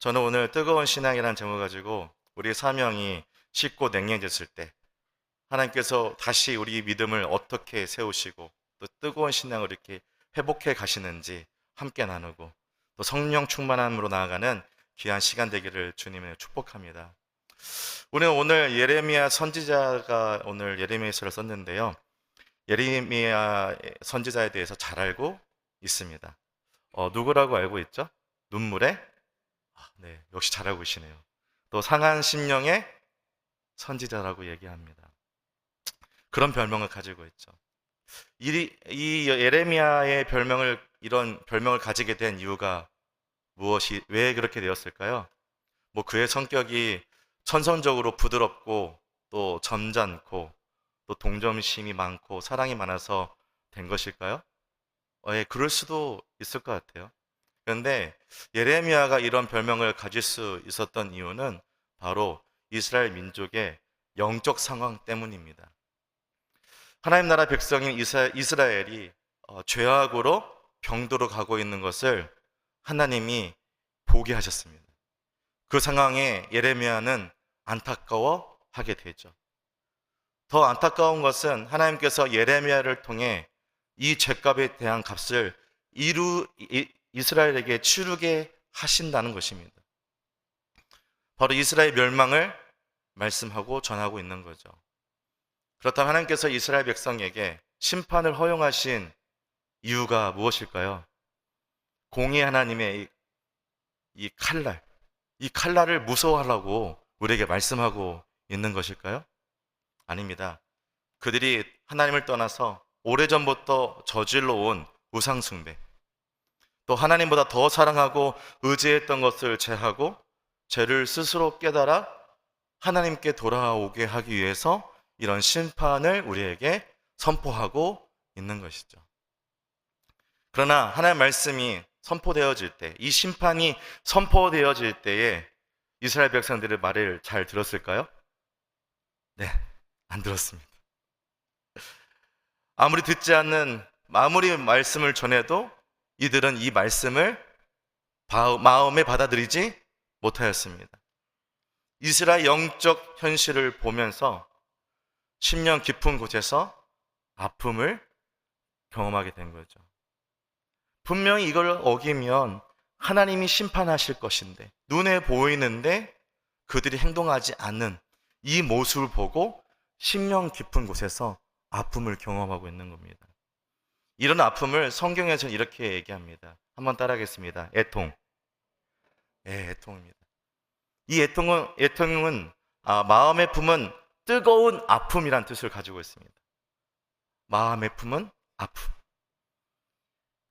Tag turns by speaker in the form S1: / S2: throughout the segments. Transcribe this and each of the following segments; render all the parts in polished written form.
S1: 저는 오늘 뜨거운 신앙이라는 제목을 가지고 우리의 사명이 쉽고 냉랭해졌을 때 하나님께서 다시 우리 믿음을 어떻게 세우시고 또 뜨거운 신앙을 이렇게 회복해 가시는지 함께 나누고 또 성령 충만함으로 나아가는 귀한 시간 되기를 주님을 축복합니다. 우리는 오늘 예레미야 선지자가 오늘 예레미야서를 썼는데요. 예레미야 선지자에 대해서 잘 알고 있습니다. 누구라고 알고 있죠? 눈물의 네, 역시 잘 알고 계시네요. 또 상한 심령의 선지자라고 얘기합니다. 그런 별명을 가지고 있죠. 이 예레미야의 이런 별명을 가지게 된 이유가 왜 그렇게 되었을까요? 뭐 그의 성격이 천성적으로 부드럽고 또 점잖고 또 동정심이 많고 사랑이 많아서 된 것일까요? 예, 그럴 수도 있을 것 같아요. 그런데 예레미야가 이런 별명을 가질 수 있었던 이유는 바로 이스라엘 민족의 영적 상황 때문입니다. 하나님 나라 백성인 이스라엘이 죄악으로 병도로 가고 있는 것을 하나님이 보게 하셨습니다. 그 상황에 예레미야는 안타까워하게 되죠. 더 안타까운 것은 하나님께서 예레미야를 통해 이 죄값에 대한 값을 이스라엘에게 치르게 하신다는 것입니다. 바로 이스라엘 멸망을 말씀하고 전하고 있는 거죠. 그렇다면 하나님께서 이스라엘 백성에게 심판을 허용하신 이유가 무엇일까요? 공의 하나님의 이 칼날을 무서워하라고 우리에게 말씀하고 있는 것일까요? 아닙니다. 그들이 하나님을 떠나서 오래전부터 저질러 온 우상숭배, 또 하나님보다 더 사랑하고 의지했던 것을 제하고 죄를 스스로 깨달아 하나님께 돌아오게 하기 위해서 이런 심판을 우리에게 선포하고 있는 것이죠. 그러나 하나님의 말씀이 선포되어질 때, 이 심판이 선포되어질 때에 이스라엘 백성들의 말을 잘 들었을까요? 네, 안 들었습니다. 아무리 말씀을 전해도 이들은 이 말씀을 마음에 받아들이지 못하였습니다. 이스라엘 영적 현실을 보면서 심령 깊은 곳에서 아픔을 경험하게 된 거죠. 분명히 이걸 어기면 하나님이 심판하실 것인데, 눈에 보이는데 그들이 행동하지 않는 이 모습을 보고 심령 깊은 곳에서 아픔을 경험하고 있는 겁니다. 이런 아픔을 성경에서는 이렇게 얘기합니다. 한번 따라하겠습니다. 애통. 예, 애통입니다. 이 애통은 마음의 품은 뜨거운 아픔이란 뜻을 가지고 있습니다. 마음의 품은 아픔.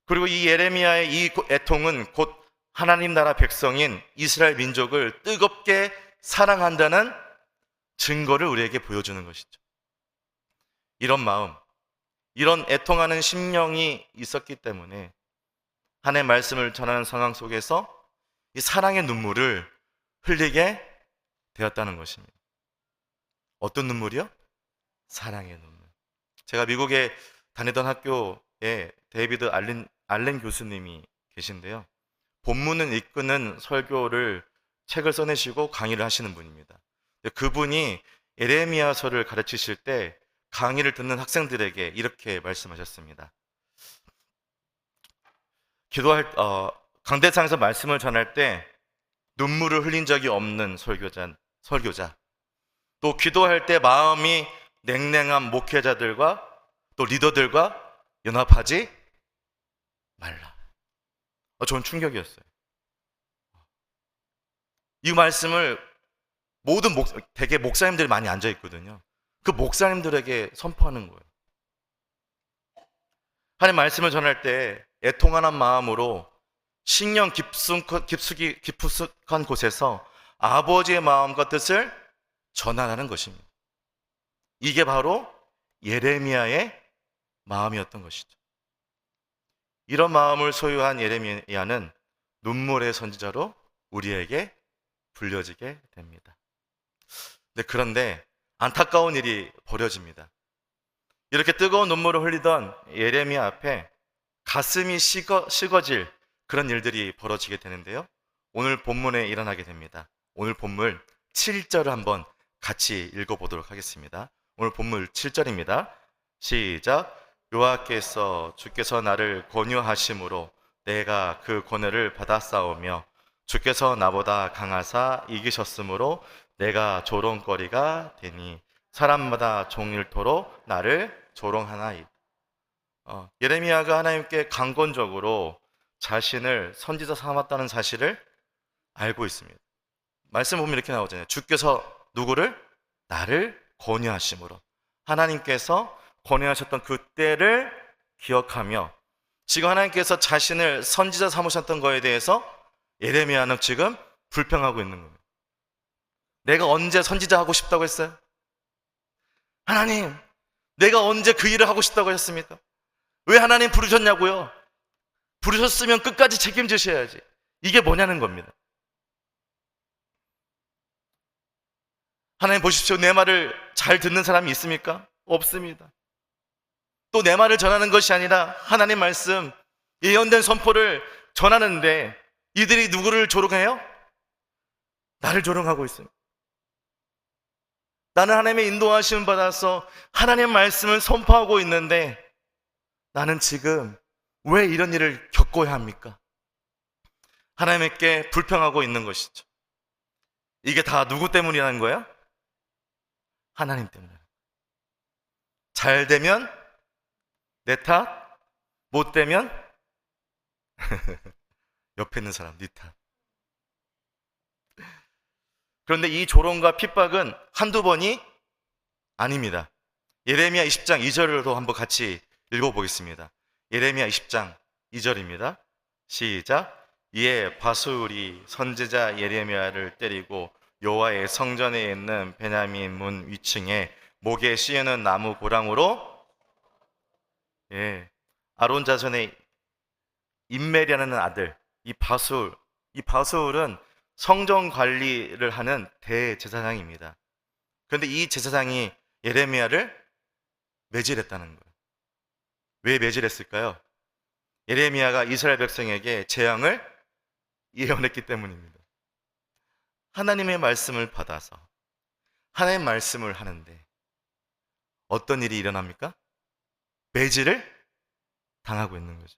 S1: 그리고 이 예레미야의 이 애통은 곧 하나님 나라 백성인 이스라엘 민족을 뜨겁게 사랑한다는 증거를 우리에게 보여주는 것이죠. 이런 마음, 이런 애통하는 심령이 있었기 때문에 하나님의 말씀을 전하는 상황 속에서 이 사랑의 눈물을 흘리게 되었다는 것입니다. 어떤 눈물이요? 사랑의 눈물. 제가 미국에 다니던 학교에 데이비드 알렌 교수님이 계신데요. 본문을 이끄는 설교를 책을 써내시고 강의를 하시는 분입니다. 그분이 예레미야서를 가르치실 때 강의를 듣는 학생들에게 이렇게 말씀하셨습니다. 강대상에서 말씀을 전할 때 눈물을 흘린 적이 없는 설교자, 또 기도할 때 마음이 냉랭한 목회자들과 또 리더들과 연합하지 말라. 전 충격이었어요. 이 말씀을 대개 목사님들이 많이 앉아 있거든요. 그 목사님들에게 선포하는 거예요. 하나님 말씀을 전할 때 애통하는 마음으로 신령 깊숙한 곳에서 아버지의 마음과 뜻을 전하라는 것입니다. 이게 바로 예레미야의 마음이었던 것이죠. 이런 마음을 소유한 예레미야는 눈물의 선지자로 우리에게 불려지게 됩니다. 그런데 안타까운 일이 벌어집니다. 이렇게 뜨거운 눈물을 흘리던 예레미야 앞에 가슴이 식어질 그런 일들이 벌어지게 되는데요. 오늘 본문에 일어나게 됩니다. 오늘 본문 7절을 한번 같이 읽어보도록 하겠습니다. 오늘 본문 7절입니다. 시작. 여호와께서 주께서 나를 권유하심으로 내가 그 권유를 받았사오며 주께서 나보다 강하사 이기셨으므로 내가 조롱거리가 되니 사람마다 종일토록 나를 조롱하나이다. 예레미야가 하나님께 강권적으로 자신을 선지자 삼았다는 사실을 알고 있습니다. 말씀 보면 이렇게 나오잖아요. 주께서 누구를? 나를 권유하심으로. 하나님께서 권유하셨던 그때를 기억하며 지금 하나님께서 자신을 선지자 삼으셨던 거에 대해서 예레미야는 지금 불평하고 있는 겁니다. 내가 언제 선지자 하고 싶다고 했어요? 하나님, 내가 언제 그 일을 하고 싶다고 하셨습니까? 왜 하나님 부르셨냐고요? 부르셨으면 끝까지 책임지셔야지. 이게 뭐냐는 겁니다. 하나님 보십시오. 내 말을 잘 듣는 사람이 있습니까? 없습니다. 또 내 말을 전하는 것이 아니라 하나님 말씀, 예언된 선포를 전하는데 이들이 누구를 조롱해요? 나를 조롱하고 있습니다. 나는 하나님의 인도하심을 받아서 하나님의 말씀을 선포하고 있는데 나는 지금 왜 이런 일을 겪어야 합니까? 하나님께 불평하고 있는 것이죠. 이게 다 누구 때문이라는 거예요? 하나님 때문에. 잘 되면 내 탓, 못 되면 옆에 있는 사람 네 탓. 그런데 이 조롱과 핍박은 한두 번이 아닙니다. 예레미야 20장 2절도 한번 같이 읽어보겠습니다. 예레미야 20장 2절입니다. 시작. 이에 바술이 선지자 예레미야를 때리고 여호와의 성전에 있는 베냐민 문 위층에 목에 씌우는 나무 고랑으로 아론 자손의 임멜이라는 아들 이 바술은 성전 관리를 하는 대제사장입니다. 그런데 이 제사장이 예레미야를 매질했다는 거예요. 왜 매질했을까요? 예레미야가 이스라엘 백성에게 재앙을 예언했기 때문입니다. 하나님의 말씀을 받아서 하나님의 말씀을 하는데 어떤 일이 일어납니까? 매질을 당하고 있는 거죠.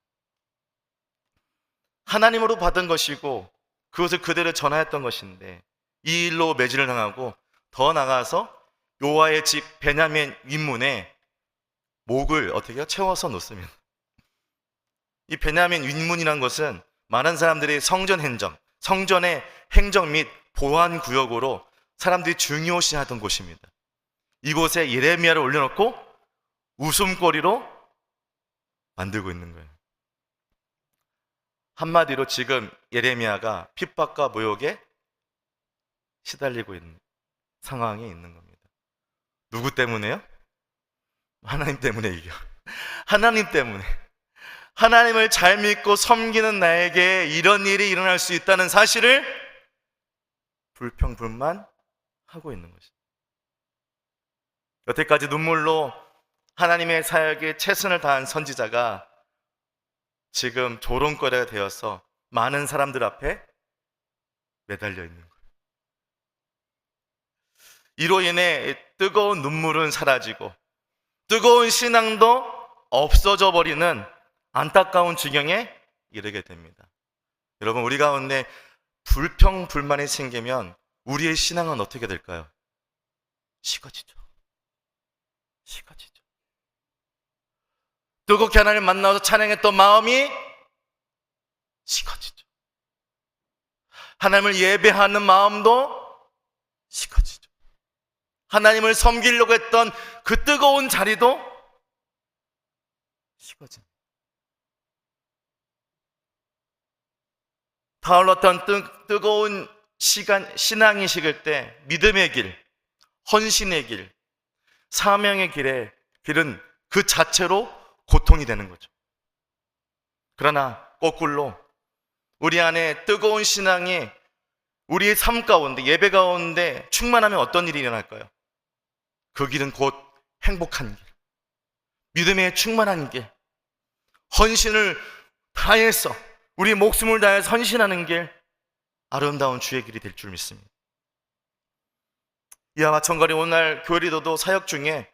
S1: 하나님으로 받은 것이고 그것을 그대로 전하였던 것인데 이 일로 매질을 당하고 더 나아가서 여호와의 집 베냐민 윗문에 목을 어떻게 해요? 채워서 놓습니다. 이 베냐민 윗문이라는 것은 많은 사람들이 성전 행정, 성전의 행정 및 보안 구역으로 사람들이 중요시하던 곳입니다. 이곳에 예레미야를 올려놓고 웃음거리로 만들고 있는 거예요. 한마디로 지금 예레미야가 핍박과 모욕에 시달리고 있는 상황에 있는 겁니다. 누구 때문에요? 하나님 때문에 이겨. 하나님 때문에. 하나님을 잘 믿고 섬기는 나에게 이런 일이 일어날 수 있다는 사실을 불평불만하고 있는 것이죠. 여태까지 눈물로 하나님의 사역에 최선을 다한 선지자가 지금 조롱거리가 되어서 많은 사람들 앞에 매달려 있는 거예요. 이로 인해 뜨거운 눈물은 사라지고 뜨거운 신앙도 없어져 버리는 안타까운 지경에 이르게 됩니다. 여러분, 우리 가운데 불평불만이 생기면 우리의 신앙은 어떻게 될까요? 식어지죠. 뜨겁게 하나님을 만나서 찬양했던 마음이 식어지죠. 하나님을 예배하는 마음도 식어지죠. 하나님을 섬기려고 했던 그 뜨거운 자리도 식어집니다. 타올랐던 뜨거운 신앙이 식을 때 믿음의 길, 헌신의 길, 사명의 길은 그 자체로 고통이 되는 거죠. 그러나 거꾸로 우리 안에 뜨거운 신앙이 우리의 삶 가운데, 예배 가운데 충만하면 어떤 일이 일어날까요? 그 길은 곧 행복한 길, 믿음에 충만한 길, 헌신을 다해서 우리 목숨을 다해서 헌신하는 길, 아름다운 주의 길이 될 줄 믿습니다. 이와 마찬가지로 오늘 교회 리더도 사역 중에,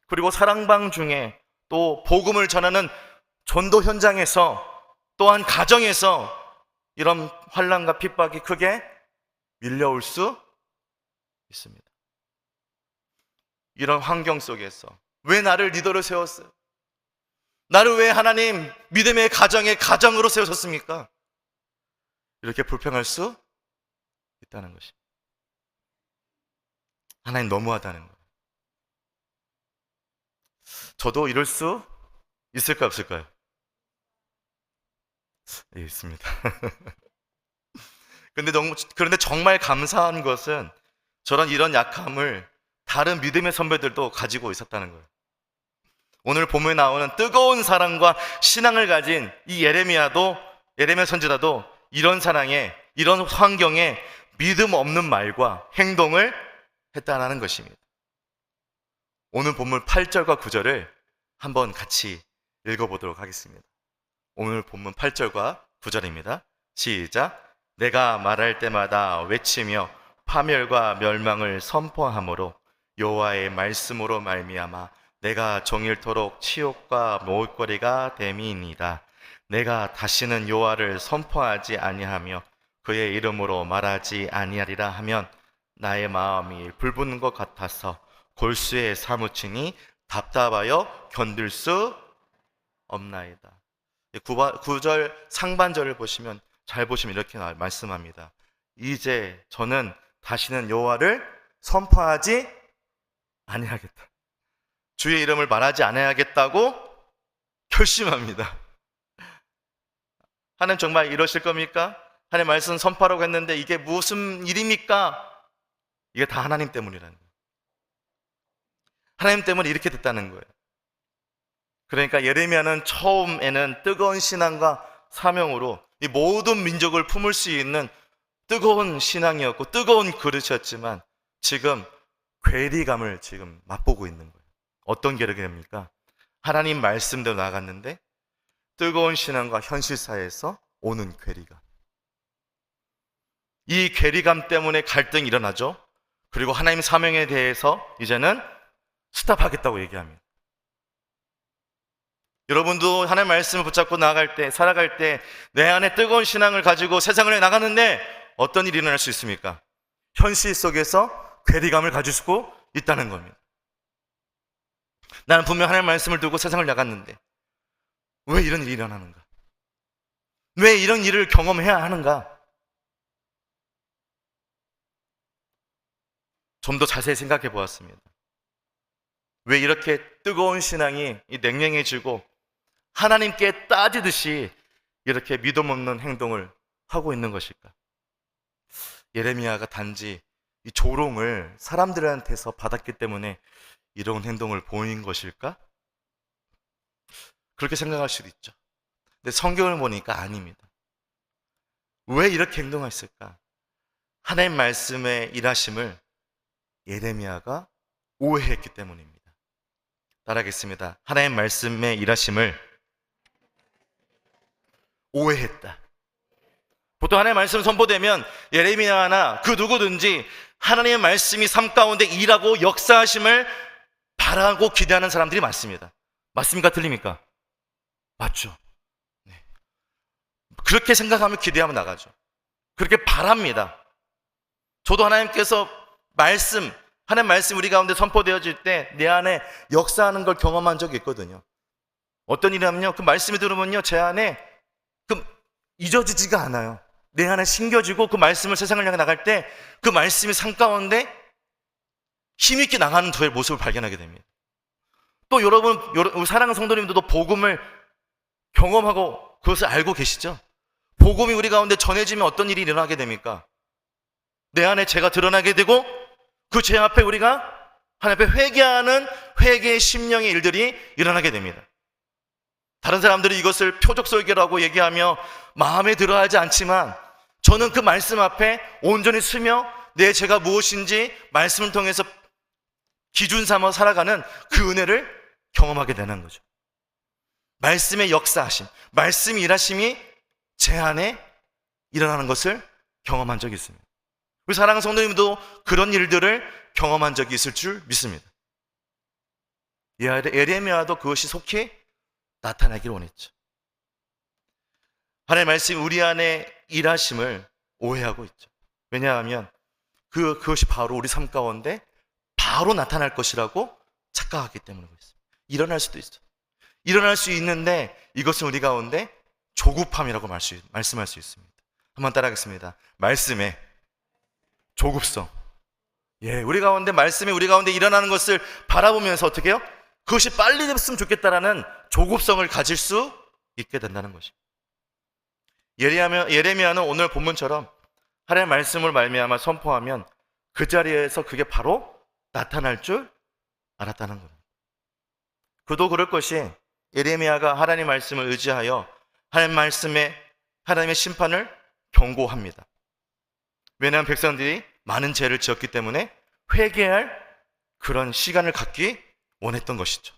S1: 그리고 사랑방 중에, 또 복음을 전하는 전도 현장에서, 또한 가정에서 이런 환난과 핍박이 크게 밀려올 수 있습니다. 이런 환경 속에서 왜 나를 리더로 세웠어요? 나를 왜 하나님 믿음의 가정의 가정으로 세우셨습니까? 이렇게 불평할 수 있다는 것입니다. 하나님 너무하다는 거예요. 저도 이럴 수 있을까 없을까요? 예, 있습니다. 그런데 정말 감사한 것은 저런 이런 약함을 다른 믿음의 선배들도 가지고 있었다는 거예요. 오늘 본문에 나오는 뜨거운 사랑과 신앙을 가진 이 예레미야 선지자도 이런 사랑에, 이런 환경에 믿음 없는 말과 행동을 했다는 것입니다. 오늘 본문 8절과 9절을 한번 같이 읽어보도록 하겠습니다. 오늘 본문 8절과 9절입니다. 시작. 내가 말할 때마다 외치며 파멸과 멸망을 선포하므로 여호와의 말씀으로 말미암아 내가 종일토록 치욕과 모욕거리가 됨이니이다. 내가 다시는 여호와를 선포하지 아니하며 그의 이름으로 말하지 아니하리라 하면 나의 마음이 불붙는 것 같아서 골수에 사무치니 답답하여 견딜 수 없나이다. 9절 상반절을 보시면, 잘 보시면 이렇게 말씀합니다. 이제 저는 다시는 여호와를 선포하지 아니하겠다. 주의 이름을 말하지 않아야겠다고 결심합니다. 하나님 정말 이러실 겁니까? 하나님 말씀 선포하라고 했는데 이게 무슨 일입니까? 이게 다 하나님 때문이라는 거예요. 하나님 때문에 이렇게 됐다는 거예요. 그러니까 예레미야는 처음에는 뜨거운 신앙과 사명으로 이 모든 민족을 품을 수 있는 뜨거운 신앙이었고 뜨거운 그릇이었지만 지금 괴리감을 지금 맛보고 있는 거예요. 어떤 괴리감입니까? 하나님 말씀대로 나아갔는데 뜨거운 신앙과 현실사회에서 오는 괴리감. 이 괴리감 때문에 갈등이 일어나죠. 그리고 하나님 사명에 대해서 이제는 스탑하겠다고 얘기합니다. 여러분도 하나님 말씀을 붙잡고 나아갈 때, 살아갈 때 내 안에 뜨거운 신앙을 가지고 세상을 나가는데 어떤 일이 일어날 수 있습니까? 현실 속에서 괴리감을 가지고 있다는 겁니다. 나는 분명 하나님 말씀을 두고 세상을 나갔는데 왜 이런 일이 일어나는가? 왜 이런 일을 경험해야 하는가? 좀 더 자세히 생각해 보았습니다. 왜 이렇게 뜨거운 신앙이 냉랭해지고 하나님께 따지듯이 이렇게 믿음 없는 행동을 하고 있는 것일까? 예레미야가 단지 이 조롱을 사람들한테서 받았기 때문에 이런 행동을 보인 것일까? 그렇게 생각할 수도 있죠. 근데 성경을 보니까 아닙니다. 왜 이렇게 행동했을까? 하나님 말씀의 일하심을 예레미야가 오해했기 때문입니다. 따라하겠습니다. 하나님 말씀의 일하심을 오해했다. 보통 하나님의 말씀 선포되면 예레미야나 그 누구든지 하나님의 말씀이 삶 가운데 일하고 역사하심을 바라고 기대하는 사람들이 많습니다. 맞습니까? 틀립니까? 맞죠. 네. 그렇게 생각하면 기대하면 나가죠. 그렇게 바랍니다. 저도 하나님께서 하나님 말씀 우리 가운데 선포되어질 때 내 안에 역사하는 걸 경험한 적이 있거든요. 어떤 일이냐면요, 그 말씀이 들으면요 제 안에 잊어지지가 않아요. 내 안에 심겨지고 그 말씀을 세상을 향해 나갈 때 그 말씀이 삶 가운데 힘있게 나가는 저의 모습을 발견하게 됩니다. 또 여러분 사랑하는 성도님들도 복음을 경험하고 그것을 알고 계시죠? 복음이 우리 가운데 전해지면 어떤 일이 일어나게 됩니까? 내 안에 죄가 드러나게 되고 그 죄 앞에 우리가 하나님 앞에 회개하는 회개의 심령의 일들이 일어나게 됩니다. 다른 사람들이 이것을 표적설교라고 얘기하며 마음에 들어하지 않지만 저는 그 말씀 앞에 온전히 서며 내 죄가 무엇인지 말씀을 통해서 기준 삼아 살아가는 그 은혜를 경험하게 되는 거죠. 말씀의 역사하심, 말씀의 일하심이 제 안에 일어나는 것을 경험한 적이 있습니다. 우리 사랑하는 성도님도 그런 일들을 경험한 적이 있을 줄 믿습니다. 예레미야도 그것이 속히 나타나기를 원했죠. 하나님의 말씀이 우리 안에 일하심을 오해하고 있죠. 왜냐하면 그것이 바로 우리 삶 가운데 바로 나타날 것이라고 착각하기 때문에 그렇습니다. 일어날 수도 있어요. 일어날 수 있는데 이것은 우리 가운데 조급함이라고 말씀할 수 있습니다. 한번 따라하겠습니다. 말씀의 조급성. 우리 가운데 말씀이 우리 가운데 일어나는 것을 바라보면서 어떻게 해요? 그것이 빨리 됐으면 좋겠다라는 조급성을 가질 수 있게 된다는 것입니다. 예레미야는 오늘 본문처럼 하나님의 말씀을 말미암아 선포하면 그 자리에서 그게 바로 나타날 줄 알았다는 겁니다. 그도 그럴 것이 예레미야가 하나님 말씀을 의지하여 하나님의 심판을 경고합니다. 왜냐하면 백성들이 많은 죄를 지었기 때문에 회개할 그런 시간을 갖기 원했던 것이죠.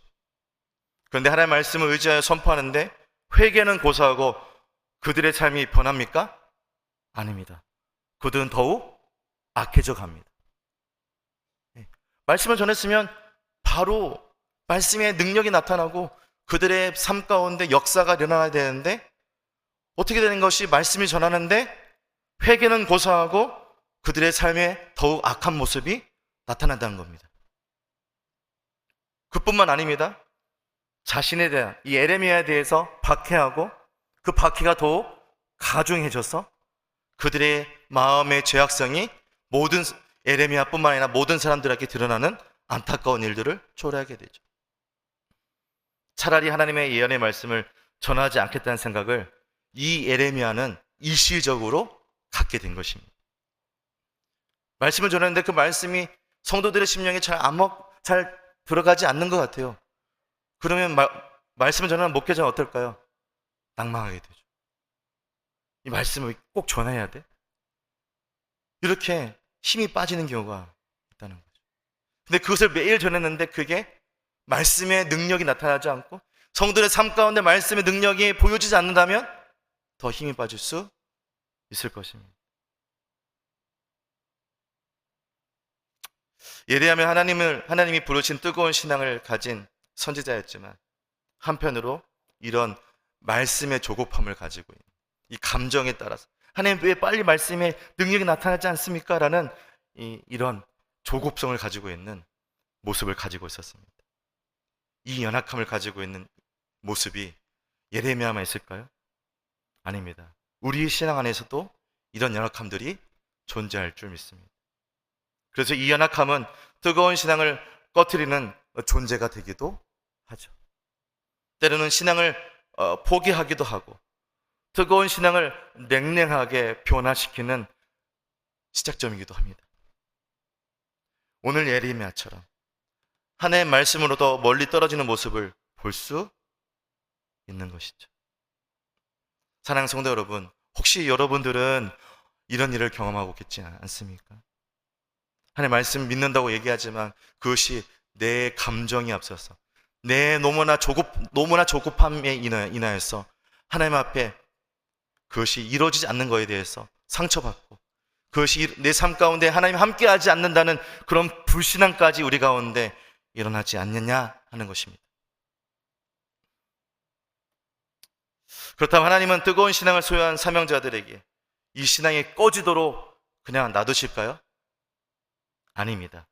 S1: 그런데 하나님의 말씀을 의지하여 선포하는데 회개는 고사하고 그들의 삶이 변합니까? 아닙니다. 그들은 더욱 악해져 갑니다. 말씀을 전했으면 바로 말씀의 능력이 나타나고 그들의 삶 가운데 역사가 일어나야 되는데 어떻게 되는 것이 말씀이 전하는데 회개는 고사하고 그들의 삶에 더욱 악한 모습이 나타난다는 겁니다. 그뿐만 아닙니다. 자신에 대한 이 예레미야에 대해서 박해하고 그 박해가 더욱 가중해져서 그들의 마음의 죄악성이 모든 예레미야뿐만 아니라 모든 사람들에게 드러나는 안타까운 일들을 초래하게 되죠. 차라리 하나님의 예언의 말씀을 전하지 않겠다는 생각을 이 예레미야는 일시적으로 갖게 된 것입니다. 말씀을 전했는데 그 말씀이 성도들의 심령에 잘 들어가지 않는 것 같아요. 그러면 말씀을 전하는 목회자는 어떨까요? 낭망하게 되죠. 이 말씀을 꼭 전해야 돼? 이렇게 힘이 빠지는 경우가 있다는 거죠. 근데 그것을 매일 전했는데 그게 말씀의 능력이 나타나지 않고 성도의 삶 가운데 말씀의 능력이 보여지지 않는다면 더 힘이 빠질 수 있을 것입니다. 예레미야는 하나님이 부르신 뜨거운 신앙을 가진 선지자였지만 한편으로 이런 말씀의 조급함을 가지고 있는 이 감정에 따라서 하나님 왜 빨리 말씀의 능력이 나타나지 않습니까? 라는 이런 조급성을 가지고 있는 모습을 가지고 있었습니다. 이 연약함을 가지고 있는 모습이 예레미야만 있을까요? 아닙니다. 우리의 신앙 안에서도 이런 연약함들이 존재할 줄 믿습니다. 그래서 이 연약함은 뜨거운 신앙을 꺼트리는 존재가 되기도 하죠. 때로는 신앙을 포기하기도 하고 뜨거운 신앙을 냉랭하게 변화시키는 시작점이기도 합니다. 오늘 예레미야처럼 하나님의 말씀으로 더 멀리 떨어지는 모습을 볼 수 있는 것이죠. 사랑하는 성도 여러분, 혹시 여러분들은 이런 일을 경험하고 있지 않습니까? 하나님의 말씀 믿는다고 얘기하지만 그것이 내 감정이 앞서서 내 너무나 조급함에 인하여서 하나님 앞에 그것이 이루어지지 않는 것에 대해서 상처받고 그것이 내 삶 가운데 하나님 함께하지 않는다는 그런 불신앙까지 우리 가운데 일어나지 않느냐 하는 것입니다. 그렇다면 하나님은 뜨거운 신앙을 소유한 사명자들에게 이 신앙이 꺼지도록 그냥 놔두실까요? 아닙니다.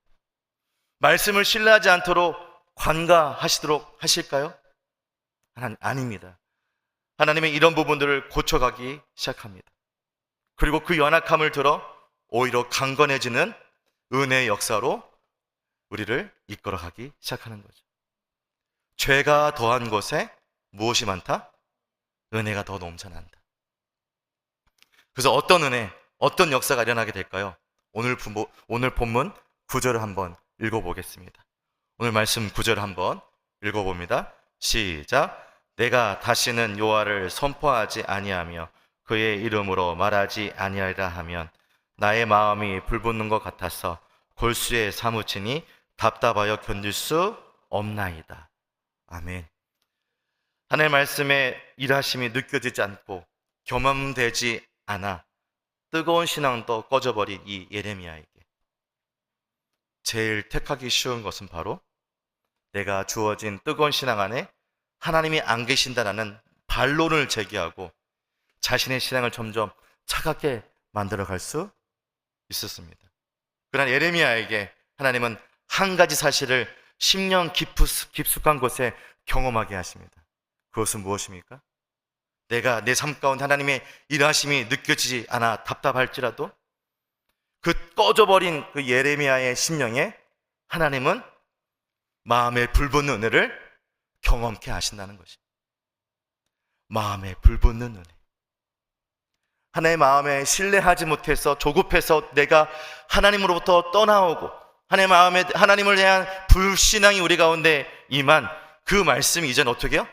S1: 말씀을 신뢰하지 않도록 관가하시도록 하실까요? 아닙니다. 하나님은 이런 부분들을 고쳐가기 시작합니다. 그리고 그 연약함을 들어 오히려 강건해지는 은혜의 역사로 우리를 이끌어가기 시작하는 거죠. 죄가 더한 곳에 무엇이 많다? 은혜가 더 넘쳐난다. 그래서 어떤 은혜, 어떤 역사가 일어나게 될까요? 오늘 본문 9절을 한번 읽어보겠습니다. 오늘 말씀 9절 한번 읽어봅니다. 시작. 내가 다시는 여호와를 선포하지 아니하며 그의 이름으로 말하지 아니하리라 하면 나의 마음이 불붙는 것 같아서 골수에 사무치니 답답하여 견딜 수 없나이다. 아멘. 하나님의 말씀에 일하심이 느껴지지 않고 경험되지 않아 뜨거운 신앙도 꺼져버린 이 예레미야에게 제일 택하기 쉬운 것은 바로 내가 주어진 뜨거운 신앙 안에 하나님이 안 계신다라는 반론을 제기하고 자신의 신앙을 점점 차갑게 만들어갈 수 있었습니다. 그러나 예레미야에게 하나님은 한 가지 사실을 10년 깊숙한 곳에 경험하게 하십니다. 그것은 무엇입니까? 내가 내 삶 가운데 하나님의 일하심이 느껴지지 않아 답답할지라도 그 꺼져버린 그 예레미야의 심령에 하나님은 마음에 불붙는 은혜를 경험케 하신다는 것입니다. 마음에 불붙는 은혜. 하나님의 마음에 신뢰하지 못해서 조급해서 내가 하나님으로부터 떠나오고 하나님을 대한 불신앙이 우리 가운데 임한 그 말씀이 이제는 어떻게 해요?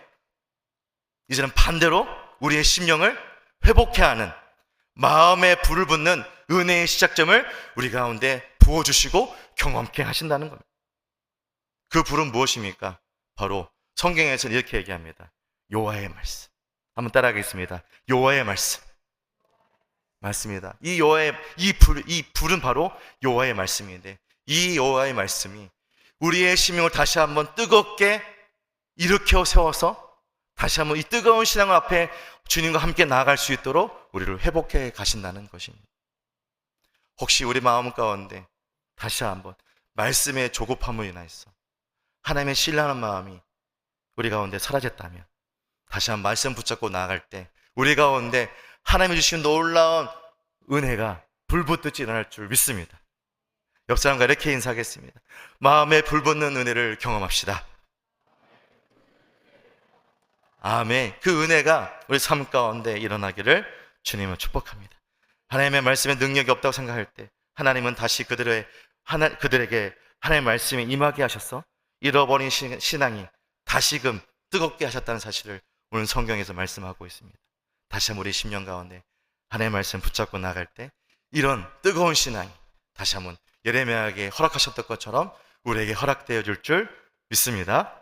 S1: 이제는 반대로 우리의 심령을 회복케 하는 마음에 불을 붙는 은혜의 시작점을 우리 가운데 부어주시고 경험케 하신다는 겁니다. 그 불은 무엇입니까? 바로 성경에서는 이렇게 얘기합니다. 여호와의 말씀. 한번 따라하겠습니다. 여호와의 말씀. 맞습니다. 이 불은 바로 여호와의 말씀인데 이 여호와의 말씀이 우리의 심령을 다시 한번 뜨겁게 일으켜 세워서 다시 한번 이 뜨거운 신앙 앞에 주님과 함께 나아갈 수 있도록 우리를 회복해 가신다는 것입니다. 혹시 우리 마음 가운데 다시 한번 말씀의 조급함으로 인하여서 하나님의 신뢰하는 마음이 우리 가운데 사라졌다면 다시 한번 말씀 붙잡고 나아갈 때 우리 가운데 하나님이 주신 놀라운 은혜가 불붙듯이 일어날 줄 믿습니다. 옆 사람과 이렇게 인사하겠습니다. 마음에 불붙는 은혜를 경험합시다. 아멘. 그 은혜가 우리 삶 가운데 일어나기를 주님은 축복합니다. 하나님의 말씀에 능력이 없다고 생각할 때 하나님은 다시 그들에게 하나님의 말씀이 임하게 하셔서 잃어버린 신앙이 다시금 뜨겁게 하셨다는 사실을 오늘 성경에서 말씀하고 있습니다. 다시 한번 우리 심령 가운데 하나님의 말씀 붙잡고 나갈 때 이런 뜨거운 신앙이 다시 한번 예레미야에게 허락하셨던 것처럼 우리에게 허락되어 줄 믿습니다.